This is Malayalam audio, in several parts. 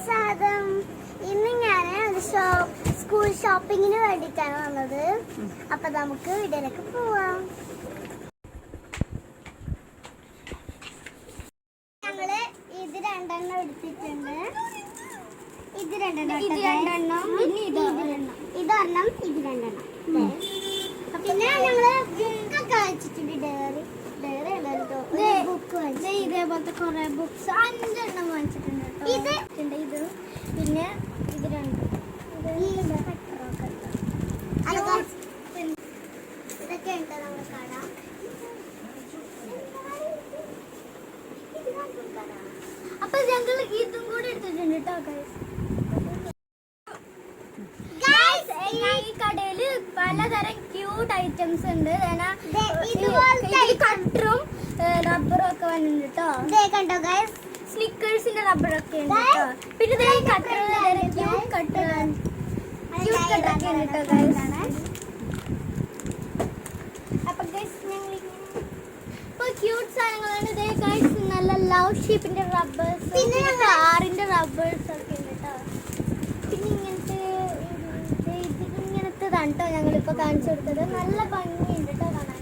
സാധം ഇന്ന് ഞാൻ സ്കൂൾ ഷോപ്പിങ്ങിന് വേണ്ടിയിട്ടാണ് വന്നത്. അപ്പൊ നമുക്ക് വീട്ടിലേക്ക് പോവാം. ഞങ്ങള് ഇത് രണ്ടെണ്ണം എടുത്തിട്ടുണ്ട്. ഇത് രണ്ടെണ്ണം ഇതൊരെണ്ണം ഇത് രണ്ടെണ്ണം. പിന്നെ ഞങ്ങള് ബുക്കൊക്കെ വെച്ചിട്ടുണ്ട്. ഇതേപോലത്തെ കുറെ ബുക്സ് 5 എണ്ണം വാങ്ങിച്ചിട്ടുണ്ട്. ഇത് പിന്നെ ഇത് രണ്ടും ഇതൊക്കെ ഉണ്ട് നമ്മുടെ കട. അപ്പൊ ഞങ്ങൾ ഇതും കൂടി എടുത്തിട്ടുണ്ട് കേട്ടോ. ഈ കടയില് പലതരം ക്യൂട്ട് ഐറ്റംസ് ഉണ്ട്. കട്ടറും റബ്ബറും ഒക്കെ വന്നിട്ടുണ്ട് കേട്ടോ. സ്നിക്കേഴ്സിന്റെ റബ്ബറൊക്കെ ഉണ്ട് കേട്ടോ. പിന്നെ ക്യൂട്ട് കട്ടറൊക്കെ ഉണ്ട് കേട്ടോ. അപ്പൊ ക്യൂട്ട് സാധനങ്ങളാണ്. ഇതേ ഗൈസ് നല്ല ലവ് ഷേപ്പിന്റെ റബ്ബേഴ്സ്, പിന്നെ കാറിന്റെ റബ്ബേഴ്സ് ഒക്കെ ഉണ്ട് കേട്ടോ. പിന്നെ ഇങ്ങനത്തെതാണ് കേട്ടോ ഞങ്ങളിപ്പോ കാണിച്ചു കൊടുത്തത്. നല്ല ഭംഗിയുണ്ട് കേട്ടോ കാണാൻ.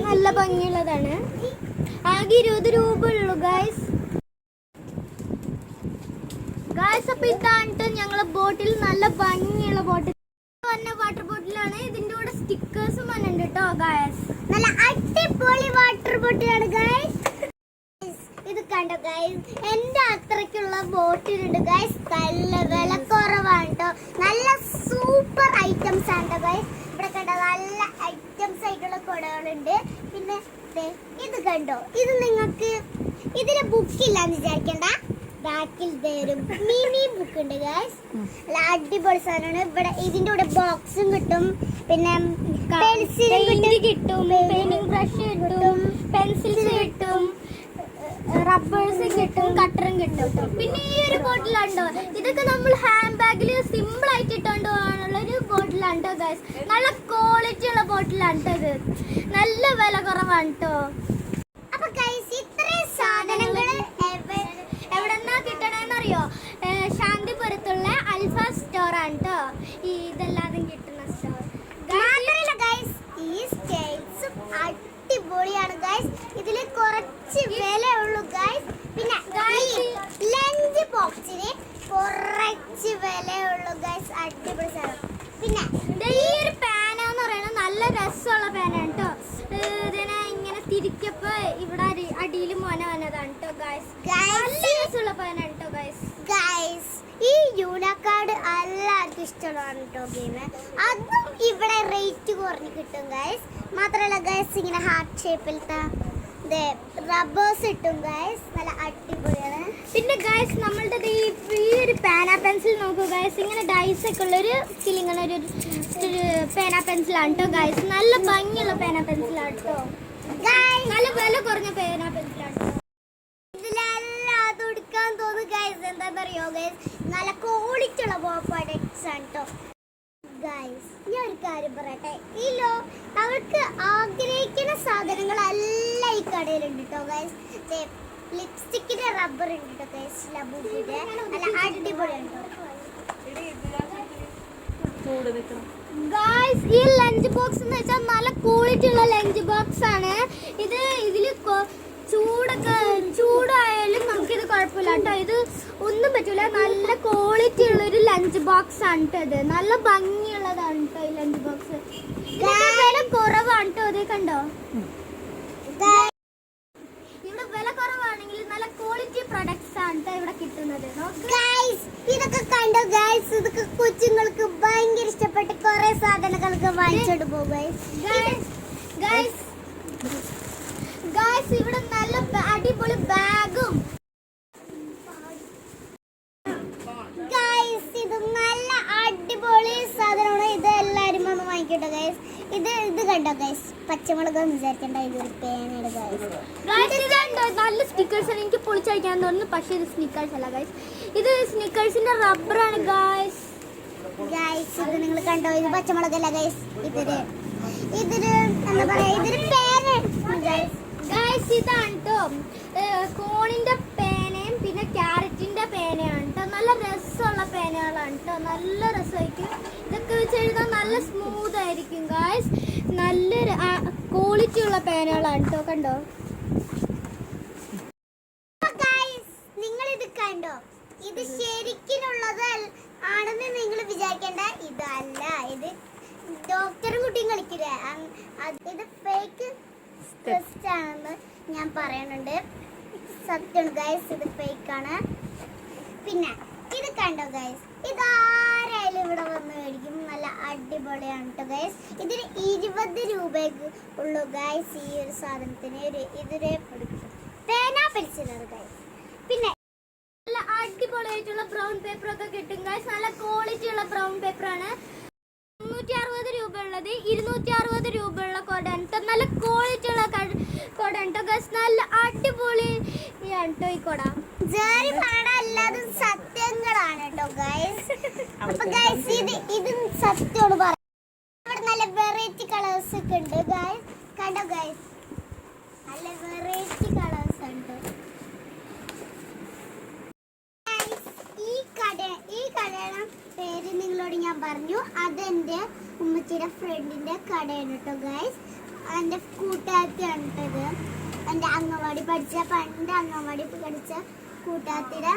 നല്ല ഭംഗിയുള്ളതാണ്. ആകെ 20 രൂപ ഉള്ളൂ ഗൈസ്. അപ്പൊ ഇതാണ് ഞങ്ങളെ ബോട്ടിൽ. നല്ല ഭംഗിയുള്ള ബോട്ടിൽ വാട്ടർ ബോട്ടിലാണ്. ഇതിന്റെ കൂടെ സ്റ്റിക്കേഴ്സും വന്നിട്ടുണ്ട് കേട്ടോ ഗൈസ്. നല്ല അടിപൊളി വാട്ടർ ബോട്ടിലാണ് ഗൈസ്. ഇത് കണ്ടോ ഗൈസ്, എന്റെ അത്രയ്ക്കുള്ള ബോട്ടിലുണ്ട് ഗൈസ്. നല്ല വില കുറവാണ് കേട്ടോ. നല്ല സൂപ്പർ ഐറ്റംസ് ആണ് ഗൈസ്. ഇവിടെ കണ്ടോ നല്ല ഐറ്റംസ് ആയിട്ടുള്ള കുടകളുണ്ട്. പിന്നെ ഇത് കണ്ടോ, ഇത് നിങ്ങൾക്ക് ഇതിന് ബുക്കില്ലാന്ന് വിചാരിക്കണ്ട. ബാക്കിൽ തരും മിനി ബുക്ക് ഉണ്ട് ഗൈസ്. നല്ല അടിപൊളി സാധനമാണ്. ഇവിടെ ഇതിന്റെ കൂടെ ബോക്സും കിട്ടും, പിന്നെ പെൻസിൽ കിട്ടും, പെയിന്റിംഗ് ബ്രഷ് കിട്ടും, പെൻസിൽസ് കിട്ടും, റബ്ബേഴ്സും കിട്ടും, കട്ടറും കിട്ടും. പിന്നെ ഈ ഒരു ബോട്ടിലുണ്ടോ, ഇതൊക്കെ നമ്മൾ ഹാൻഡ് ബാഗിൽ സിമ്പിൾ ആയിട്ട് ഇട്ടുകൊണ്ട് പോകാനുള്ള ഒരു ബോട്ടിലാണ് കേട്ടോ ഗൈസ്. നല്ല ക്വാളിറ്റി ഉള്ള ബോട്ടിലാണ് കേട്ടോ. ഇത് നല്ല വില കുറവാണ് കേട്ടോ. അപ്പൊ ഗൈസ് ഇത്രയും സാധനങ്ങൾ എവിടെന്നാ കിട്ടണെന്നറിയോ? ശാന്തിപുരത്തുള്ള അൽഫ സ്റ്റോർ ആണ് കേട്ടോ ഇതെല്ലാതും കിട്ടുന്ന സ്റ്റോർ. മാത്രമല്ല ഗൈസ്, ഈ സ്റ്റൈൽസ് അടിപൊളിയാണ് ഗൈസ്. ഇതില് കുറച്ച് വില ഉള്ളൂ ഗൈസ്. പിന്നെ ലഞ്ച് ബോക്സിന് കുറച്ച് വില ഉള്ളൂ ഗൈസ്. അടിപൊളി സാധനം. പിന്നെ ഈ ഒരു പാന എന്ന് പറയുന്നത് നല്ല രസമുള്ള പാനാണ് കേട്ടോ. ഇതിനെ ഇങ്ങനെ തിരിക്കപ്പോ ഇവിടെ അടിയിൽ മോന വന്നതാണ് കേട്ടോ ഗൈസ്. നല്ല രസമുള്ള പാനാണ് കേട്ടോ ഗൈസ്. ഈ യൂണക്കാർഡ് എല്ലാവർക്കും ഇഷ്ടമുള്ളതാണ് കേട്ടോ ഗെയിം. അതും ഇവിടെ റേറ്റ് കുറഞ്ഞ് കിട്ടും ഗൈസ്. മാത്രമല്ല ഗൈസ്, ഇങ്ങനെ ഹാർട്ട് ഷേപ്പിലത്തെ റബ്ബേഴ്സ് കിട്ടും ഗൈസ്. നല്ല അടിപൊളിയാണ്. പിന്നെ ഗൈസ് നമ്മളുടെ ഈ ഒരു പേന പെൻസിൽ നോക്കൂ ഗൈസ്. ഇങ്ങനെ ഡൈസ് ഒക്കെ ഉള്ളൊരു ഇങ്ങനെ ഒരു പേന പെൻസിലാണ് കേട്ടോ ഗൈസ്. നല്ല ഭംഗിയുള്ള പേന പെൻസിലാണ് കേട്ടോ. നല്ല വില കുറഞ്ഞ പേന പെൻസിലാണ് കേട്ടോ. ഇതിലെല്ലാം അത് എടുക്കാൻ തോന്നുന്നു ഗൈസ്. എന്താണെന്നറിയോ ഗൈസ്, നല്ല ക്വാളിറ്റി ഉള്ള പ്രോഡക്ട്സ് ആണ് കേട്ടോ ഗൈസ്. ഞാൻ ഒരു കാര്യം പറയട്ടെ, അവർക്ക് ആഗ്രഹിക്കുന്ന സാധനങ്ങളെല്ലാം ഈ കടയിലുണ്ട് കേട്ടോ ഗൈസ്. ലിപ്സ്റ്റിക്കിന്റെ റബ്ബർ ഉണ്ട് കേട്ടോ ഗൈസ്. ലബൂബിന്റെ നല്ല അടിപൊളിയാണ് ഗൈസ്. ഈ ലഞ്ച് ബോക്സ് എന്ന് വെച്ചാൽ നല്ല ക്വാളിറ്റി ഉള്ള ലഞ്ച് ബോക്സ് ആണ്. ഇതില് ചൂടായാലും നമുക്കിത് കുഴപ്പമില്ല കേട്ടോ. ഇത് ഒന്നും പറ്റൂല. നല്ല ക്വാളിറ്റി ഉള്ള ഒരു ലഞ്ച് ബോക്സ് ആണ് കേട്ടോ. ഇത് നല്ല ഭംഗിയുള്ളതാണ് കേട്ടോ ഈ ലഞ്ച് ബോക്സ്. വില കുറവാണ് കേട്ടോ. ഇത് കണ്ടോ, ഇവിടെ വില കുറവാണെങ്കിൽ നല്ല ക്വാളിറ്റി പ്രൊഡക്ട്സ് ആണ് കേട്ടോ ഇവിടെ കിട്ടുന്നത്. ഇതൊക്കെ കണ്ടോ ഗൈസ്. ഇതൊക്കെ കൊച്ചുങ്ങൾക്ക് ഭയങ്കര ഇഷ്ടപ്പെട്ട് കുറെ സാധനങ്ങളൊക്കെ വാങ്ങിച്ചോണ്ട് പോകും ഗൈസ്. ഇവിടെ നല്ല അടിപൊളി ബാഗും ഗൈസ്. ഇത് നല്ല അടിപൊളി സാധനമാണ്. ഇത് എല്ലാരും ഒന്ന് വാങ്ങിക്കട്ടെ ഗൈസ്. ഇത് കണ്ടോ ഗൈസ്, പച്ചമുളക് വിചാരിക്കണ്ട. ഇതൊരു പേനയുടെ ഗൈസ്. നല്ല സ്നിക്കേഴ്സ് ആണ്. എനിക്ക് പൊളിച്ചടിക്കാൻ തോന്നുന്നു, പക്ഷേ ഇത് സ്നിക്കേഴ്സ് അല്ല ഗൈസ്. ഇത് സ്നിക്കേഴ്സിന്റെ റബ്ബറാണ് ഗൈസ്. ഇത് നിങ്ങൾ കണ്ടോ, ഇത് പച്ചമുളകല്ല ഗൈസ്. ഇതൊരു എന്താ പറയാ, ഇതൊരു പേന ഗൈസ്. ഇതാണ് കേട്ടോ കോണിന്റെ പേനയും പിന്നെ രസമുള്ള പേനകളാണ് കേട്ടോ. നല്ല രസമായിരിക്കും ഇതൊക്കെ വെച്ച് എഴുതാൻ. നല്ല സ്മൂത്ത് ആയിരിക്കും ഗായ്സ്. നല്ലൊരു ക്വാളിറ്റി ഉള്ള പേനകളാണ് കേട്ടോ. കണ്ടോ നിങ്ങൾ ഇത് കണ്ടോ? ഇത് ശരിക്കുള്ളത് ആണെന്ന് നിങ്ങൾ വിചാരിക്കേണ്ട. ഇതല്ല, ഇത് ഡോക്ടറും കുട്ടിയും കളിക്കില്ലേ, ഇത് ഫേക്ക് ടെസ്റ്റ് ആണെന്ന് ഞാൻ പറയുന്നുണ്ട്. സത്യമാണ് ഗൈസ്, ഇത് ഫേക്ക് ആണ്. പിന്നെ ഇത് കണ്ടോ ഗൈസ്, ഇതാരായാലും ഇവിടെ വന്ന് മേടിക്കും. നല്ല അടിപൊളിയാണ് കേട്ടോ ഗൈസ്. ഇതിന് 20 രൂപയ്ക്ക് ഉള്ളൂ ഗൈസ്. ഈ ഒരു സാധനത്തിന് ഇതൊരു പേന പെൻസിലാണ് ഗൈസ്. പിന്നെ നല്ല അടിപൊളിയായിട്ടുള്ള ബ്രൗൺ പേപ്പർ ഒക്കെ കിട്ടും ഗൈസ്. നല്ല ക്വാളിറ്റി ഉള്ള ബ്രൗൺ പേപ്പർ ആണ്. 360 രൂപ ഉള്ളത് 260 രൂപ ഉള്ള കൊടയാണ് കേട്ടോ. നല്ല ക്വാളിറ്റി ഉള്ള കൊടയാണ് കേട്ടോ ഗൈസ്. നല്ല അടിപൊളിയാണ് കേട്ടോ ഈ കൊട. ജേറി പറയണ എല്ലാതും സത്യങ്ങളാണ് കേട്ടോ ഗൈസ്. അപ്പൊ ഗൈസ് ഇത് സത്യമാണ് പറയാം. ഇവിടെ നല്ല വെറൈറ്റി കളേഴ്സ് ഒക്കെ ഉണ്ട് ഗൈസ്. കണ്ടോ ഗൈസ്, നല്ല വെറൈറ്റി കളേഴ്സ് ഉണ്ട്. ഈ കടയുടെ പേര് നിങ്ങളോട് ഞാൻ പറഞ്ഞു. അതെന്റെ ഉമ്മച്ചിയുടെ ഫ്രണ്ടിന്റെ കടയാണ് കേട്ടോ ഗൈസ്. എൻ്റെ കൂട്ടുകാരിയാണ് കേട്ടോ ഇത്. എൻ്റെ അംഗൻവാടി പണ്ട് അംഗൻവാടി പഠിച്ച കൂട്ടുകാരിയുടെ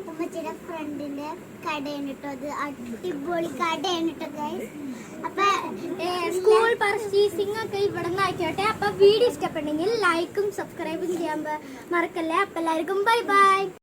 ഉമ്മച്ചിയുടെ ഫ്രണ്ടിന്റെ കടയാണ് കേട്ടോ. അത് അടിപൊളി കടയാണ് കേട്ടോ ഗൈസ്. അപ്പൊ സ്കൂൾ പർച്ചേസിംഗ് ഒക്കെ ഇവിടെ നിന്ന് ആയിക്കോട്ടെ. അപ്പൊ വീഡിയോ ഇഷ്ടപ്പെട്ടെങ്കിൽ ലൈക്കും സബ്സ്ക്രൈബും ചെയ്യാൻ മറക്കല്ലേ. അപ്പൊ എല്ലാവർക്കും ബൈ ബൈ.